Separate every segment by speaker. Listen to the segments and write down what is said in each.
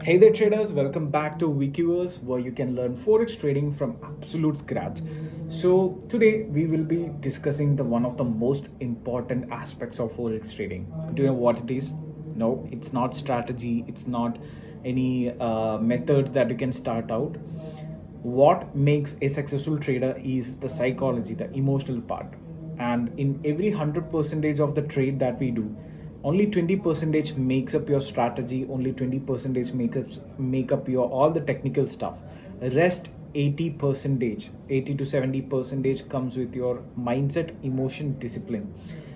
Speaker 1: Hey there traders, welcome back to Wikiverse where you can learn Forex trading from absolute scratch. So today we will be discussing the one of the most important aspects of Forex trading. Do you know what it is? No, it's not strategy, it's not any methods that you can start out. What makes a successful trader is the psychology, the emotional part. And in every 100% of the trade that we do, only 20% makes up your strategy, only 20% make up your all the technical stuff. Rest 80%, 80 to 70% comes with your mindset, emotion, discipline.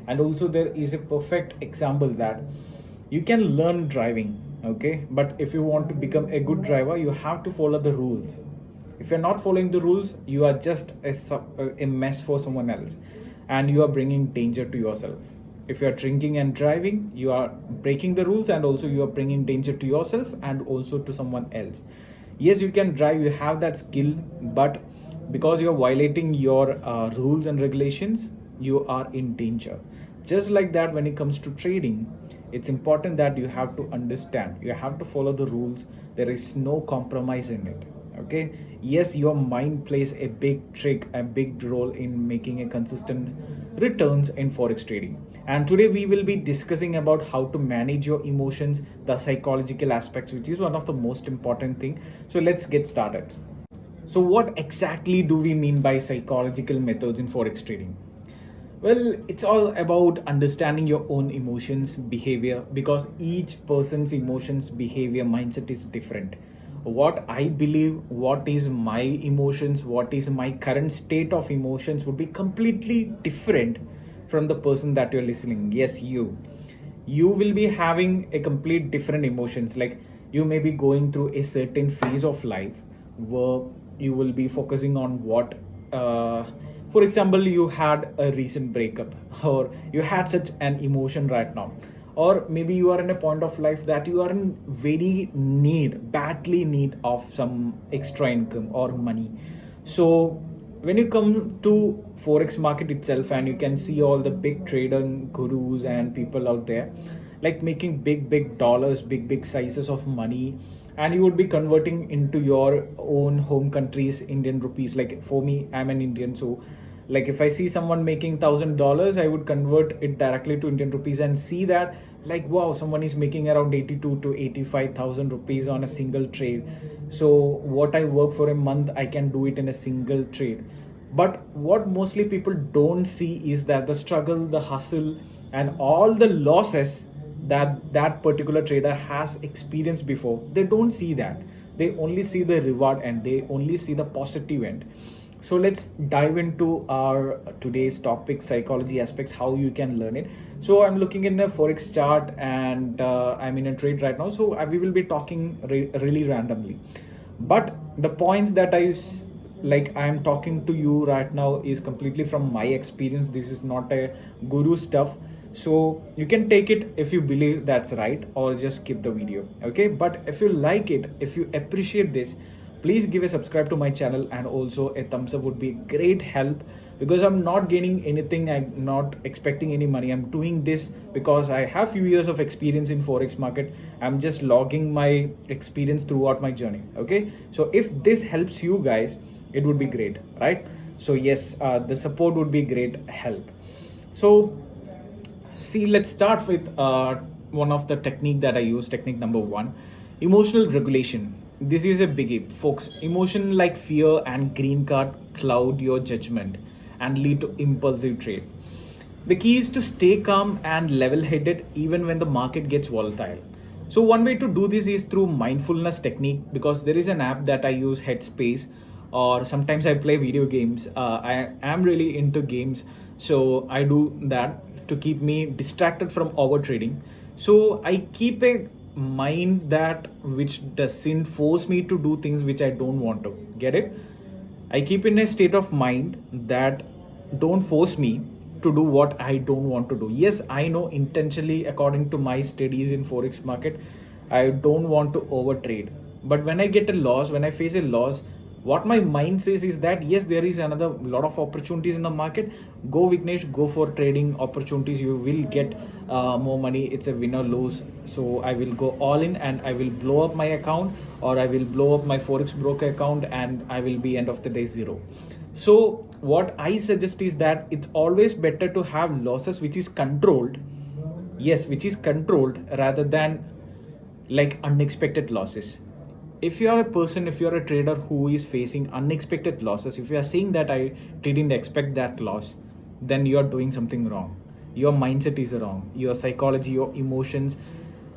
Speaker 1: And also there is a perfect example that you can learn driving, okay, but if you want to become a good driver you have to follow the rules. If you're not following the rules, you are just a mess for someone else, and you are bringing danger to yourself. If you are drinking and driving, you are breaking the rules, and also you are bringing danger to yourself and also to someone else. Yes, you can drive, you have that skill, but because you are violating your rules and regulations, you are in danger. Just like that, when it comes to trading, it's important that you have to understand, you have to follow the rules. There is no compromise in it, okay? Yes, your mind plays a big trick, a big role in making a consistent returns in forex trading. And today we will be discussing about how to manage your emotions, the psychological aspects, which is one of the most important thing. So let's get started. So what exactly do we mean by psychological methods in forex trading? Well, it's all about understanding your own emotions, behavior, because each person's emotions, behavior, mindset is different. What I believe, what is my emotions, what is my current state of emotions would be completely different from the person that you're listening. Yes, you will be having a complete different emotions. Like you may be going through a certain phase of life where you will be focusing on what for example, you had a recent breakup, or you had such an emotion right now, or maybe you are in a point of life that you are in very badly need of some extra income or money. So when you come to forex market itself, and you can see all the big trading gurus and people out there like making big dollars, big sizes of money, and you would be converting into your own home country's Indian rupees. Like for me, I'm an Indian, so like if I see someone making $1,000, I would convert it directly to Indian rupees and see that, like, wow, someone is making around 82 to 85,000 rupees on a single trade. So what I work for a month, I can do it in a single trade. But what mostly people don't see is that the struggle, the hustle, and all the losses that particular trader has experienced before, they don't see that. They only see the reward and they only see the positive end. So let's dive into our today's topic, psychology aspects, how you can learn it. So I'm looking in a forex chart, and I'm in a trade right now, so we will be talking really randomly. But the points that like I'm talking to you right now is completely from my experience. This is not a guru stuff, so you can take it if you believe that's right, or just skip the video, okay? But if you like it, if you appreciate this, please give a subscribe to my channel, and also a thumbs up would be great help, because I'm not gaining anything, I'm not expecting any money. I'm doing this because I have few years of experience in forex market. I'm just logging my experience throughout my journey, okay? So if this helps you guys, it would be great, right? So yes, the support would be great help. So see, let's start with one of the technique that I use, technique number one, emotional regulation. This is a biggie, folks. Emotion like fear and green card cloud your judgment and lead to impulsive trade. The key is to stay calm and level headed even when the market gets volatile. So one way to do this is through mindfulness technique, because there is an app that I use, Headspace, or sometimes I play video games. I am really into games, so I do that to keep me distracted from over trading. So I keep a mind that which doesn't force me to do things which I don't want to. Get it? I keep in a state of mind that don't force me to do what I don't want to do. Yes, I know intentionally, according to my studies in forex market, I don't want to overtrade. But when I get a loss, when I face a loss, What my mind says is that yes, there is another lot of opportunities in the market. Go Vignesh, go for trading opportunities. You will get more money. It's a winner lose. So I will go all in and I will blow up my account, or I will blow up my Forex broker account, and I will be end of the day zero. So what I suggest is that it's always better to have losses which is controlled. Yes, which is controlled rather than like unexpected losses. If you are a person, if you are a trader who is facing unexpected losses, if you are saying that I didn't expect that loss, then you are doing something wrong. Your mindset is wrong, your psychology, your emotions.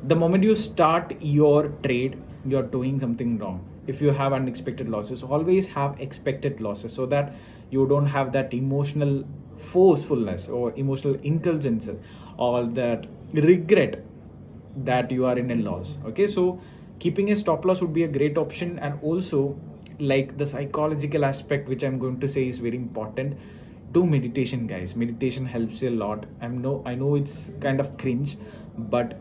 Speaker 1: The moment you start your trade, you're doing something wrong. If you have unexpected losses, always have expected losses, so that you don't have that emotional forcefulness or emotional intelligence or that regret that you are in a loss. Okay, so keeping a stop loss would be a great option. And also, like, the psychological aspect which I'm going to say is very important. Do meditation, guys. Meditation helps a lot. I know it's kind of cringe, but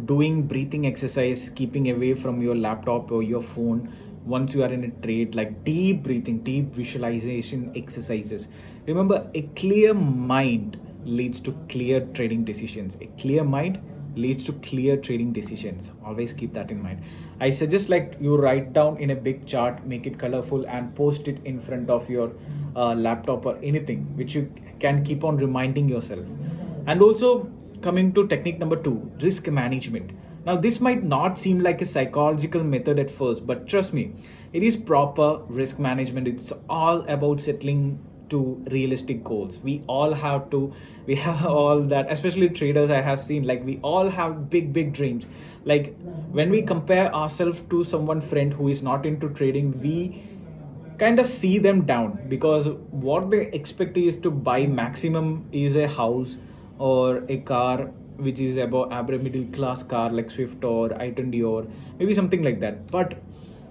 Speaker 1: doing breathing exercise, keeping away from your laptop or your phone once you are in a trade, like deep breathing, deep visualization exercises. Remember, a clear mind leads to clear trading decisions. A clear mind leads to clear trading decisions. Always keep that in mind. I suggest, like, you write down in a big chart, make it colorful, and post it in front of your laptop or anything which you can keep on reminding yourself. And also, coming to technique number 2, risk management. Now, this might not seem like a psychological method at first, but trust me, it is proper risk management. It's all about settling to realistic goals. We have all that, especially traders. I have seen, like, we all have big dreams. Like, when we compare ourselves to someone friend who is not into trading, we kind of see them down, because what they expect is to buy maximum is a house or a car which is about average middle class car like Swift or i20 or maybe something like that. But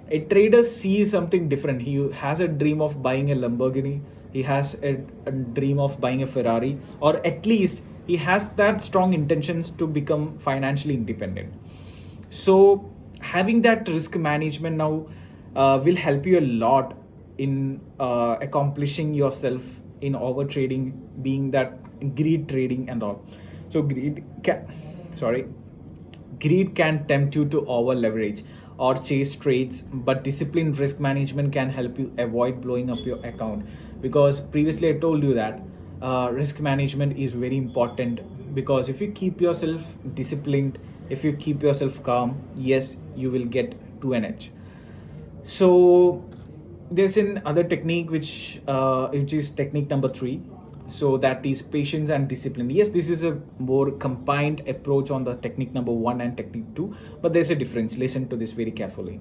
Speaker 1: a trader sees something different. He has a dream of buying a Lamborghini. He has a dream of buying a Ferrari, or at least he has that strong intentions to become financially independent. So having that risk management now will help you a lot in accomplishing yourself in over trading, being that greed trading and all. So greed can tempt you to over leverage or chase trades, but disciplined risk management can help you avoid blowing up your account. Because previously I told you that risk management is very important, because if you keep yourself disciplined, if you keep yourself calm, yes, you will get to an edge. So there's another technique which is technique number 3. So that is patience and discipline. Yes, this is a more combined approach on the technique number 1 and technique 2, but there's a difference. Listen to this very carefully.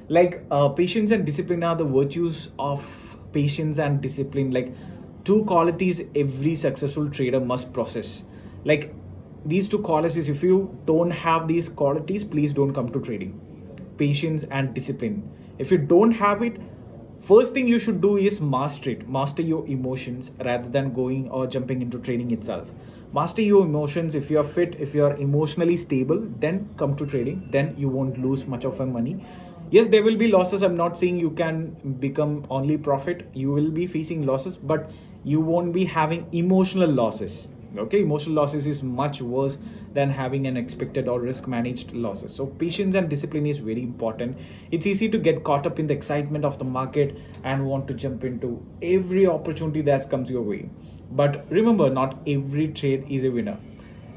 Speaker 1: Like, patience and discipline are the virtues of patience and discipline, like two qualities every successful trader must possess. Like, these two qualities, if you don't have these qualities, please don't come to trading. Patience and discipline. If you don't have it, first thing you should do is master it. Master your emotions rather than going or jumping into trading itself. Master your emotions. If you are fit, if you are emotionally stable, then come to trading. Then you won't lose much of your money. Yes, there will be losses. I'm not saying you can become only profit. You will be facing losses, but you won't be having emotional losses. Okay, emotional losses is much worse than having an expected or risk managed losses. So patience and discipline is very important. It's easy to get caught up in the excitement of the market and want to jump into every opportunity that comes your way. But remember, not every trade is a winner,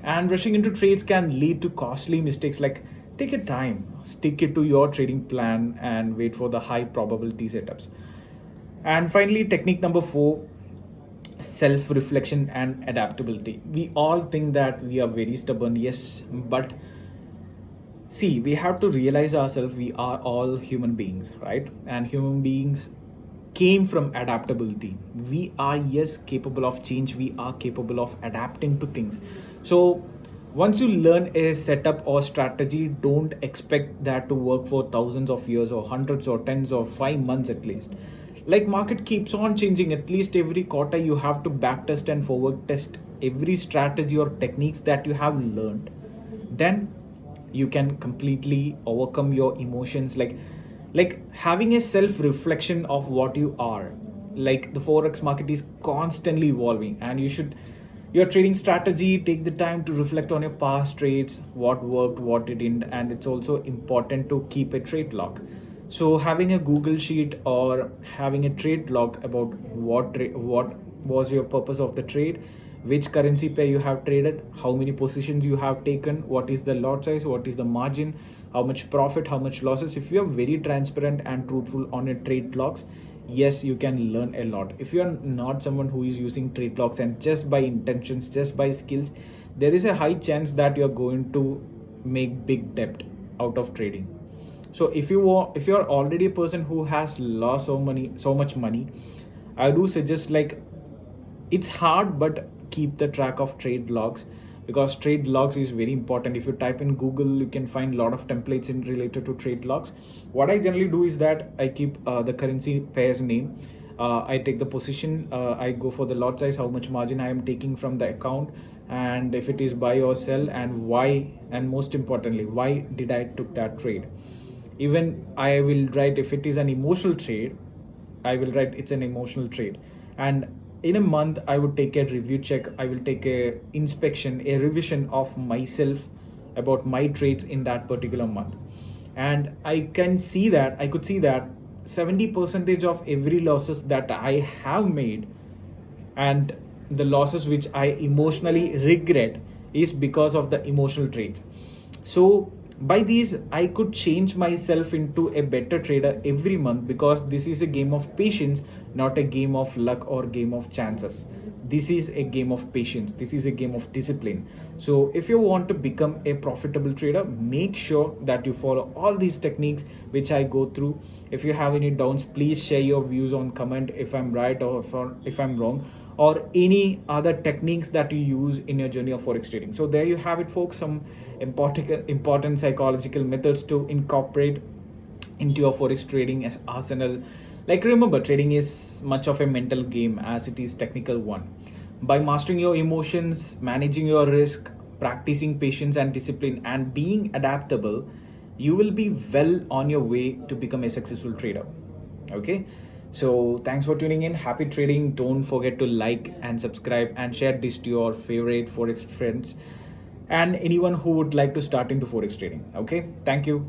Speaker 1: and rushing into trades can lead to costly mistakes. Like, take your time, stick it to your trading plan, and wait for the high probability setups. And finally, technique number 4, self-reflection and adaptability. We all think that we are very stubborn, yes, but see, we have to realize ourselves, we are all human beings, right? And human beings came from adaptability. We are, yes, capable of change. We are capable of adapting to things. So once you learn a setup or strategy, don't expect that to work for thousands of years or hundreds or tens or 5 months at least. Like, market keeps on changing. At least every quarter you have to back test and forward test every strategy or techniques that you have learned. Then you can completely overcome your emotions. Like, like having a self reflection of what you are. Like the forex market is constantly evolving, and your trading strategy, take the time to reflect on your past trades, what worked, what it didn't. And it's also important to keep a trade log. So having a google sheet or having a trade log about what was your purpose of the trade, which currency pair you have traded, how many positions you have taken, what is the lot size, what is the margin, how much profit, how much losses. If you are very transparent and truthful on your trade logs, yes, you can learn a lot. If you are not someone who is using trade logs and just by intentions, just by skills, there is a high chance that you're going to make big debt out of trading. So if you're already a person who has lost so much money, I do suggest, like, it's hard, but keep the track of trade logs, because trade logs is very important. If you type in google, you can find a lot of templates in related to trade logs. What I generally do is that I keep the currency pair's name, I take the position, I go for the lot size, how much margin I am taking from the account, and if it is buy or sell, and why, and most importantly, why did I took that trade. Even I will write, if it is an emotional trade, I will write it's an emotional trade. And in a month, I would take a review check, I will take a inspection, a revision of myself about my trades in that particular month. And I could see that 70% of every losses that I have made, and the losses which I emotionally regret, is because of the emotional trades. So by these, I could change myself into a better trader every month, because this is a game of patience, not a game of luck or game of chances. This is a game of patience, this is a game of discipline. So if you want to become a profitable trader, make sure that you follow all these techniques which I go through. If you have any doubts, please share your views on comment, if I'm right or if I'm wrong, or any other techniques that you use in your journey of forex trading. So there you have it, folks, some important psychological methods to incorporate into your forex trading as arsenal. Like, remember, trading is much of a mental game as it is technical one. By mastering your emotions, managing your risk, practicing patience and discipline, and being adaptable, you will be well on your way to become a successful trader. Okay, so thanks for tuning in. Happy trading. Don't forget to like and subscribe and share this to your favorite forex friends and anyone who would like to start into forex trading. Okay, thank you.